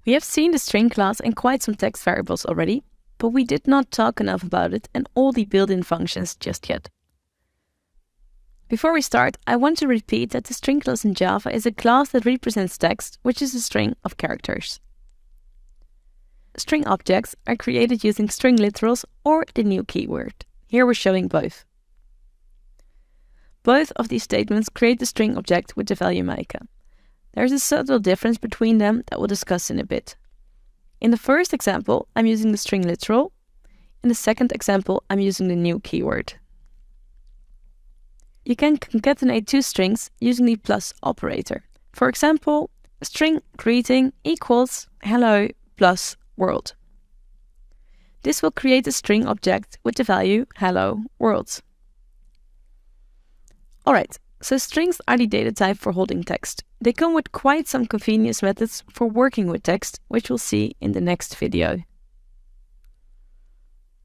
We have seen the string class and quite some text variables already, but we did not talk enough about it and all the built-in functions just yet. Before we start, I want to repeat that the string class in Java is a class that represents text, which is a string of characters. String objects are created using string literals or the new keyword. Here we're showing both. Both of these statements create the string object with the value maker. There is a subtle difference between them that we'll discuss in a bit. In the first example, I'm using the string literal. In the second example, I'm using the new keyword. You can concatenate two strings using the plus operator. For example, string greeting equals hello plus world. This will create a string object with the value hello world. Alright, so strings are the data type for holding text. They come with quite some convenience methods for working with text, which we'll see in the next video.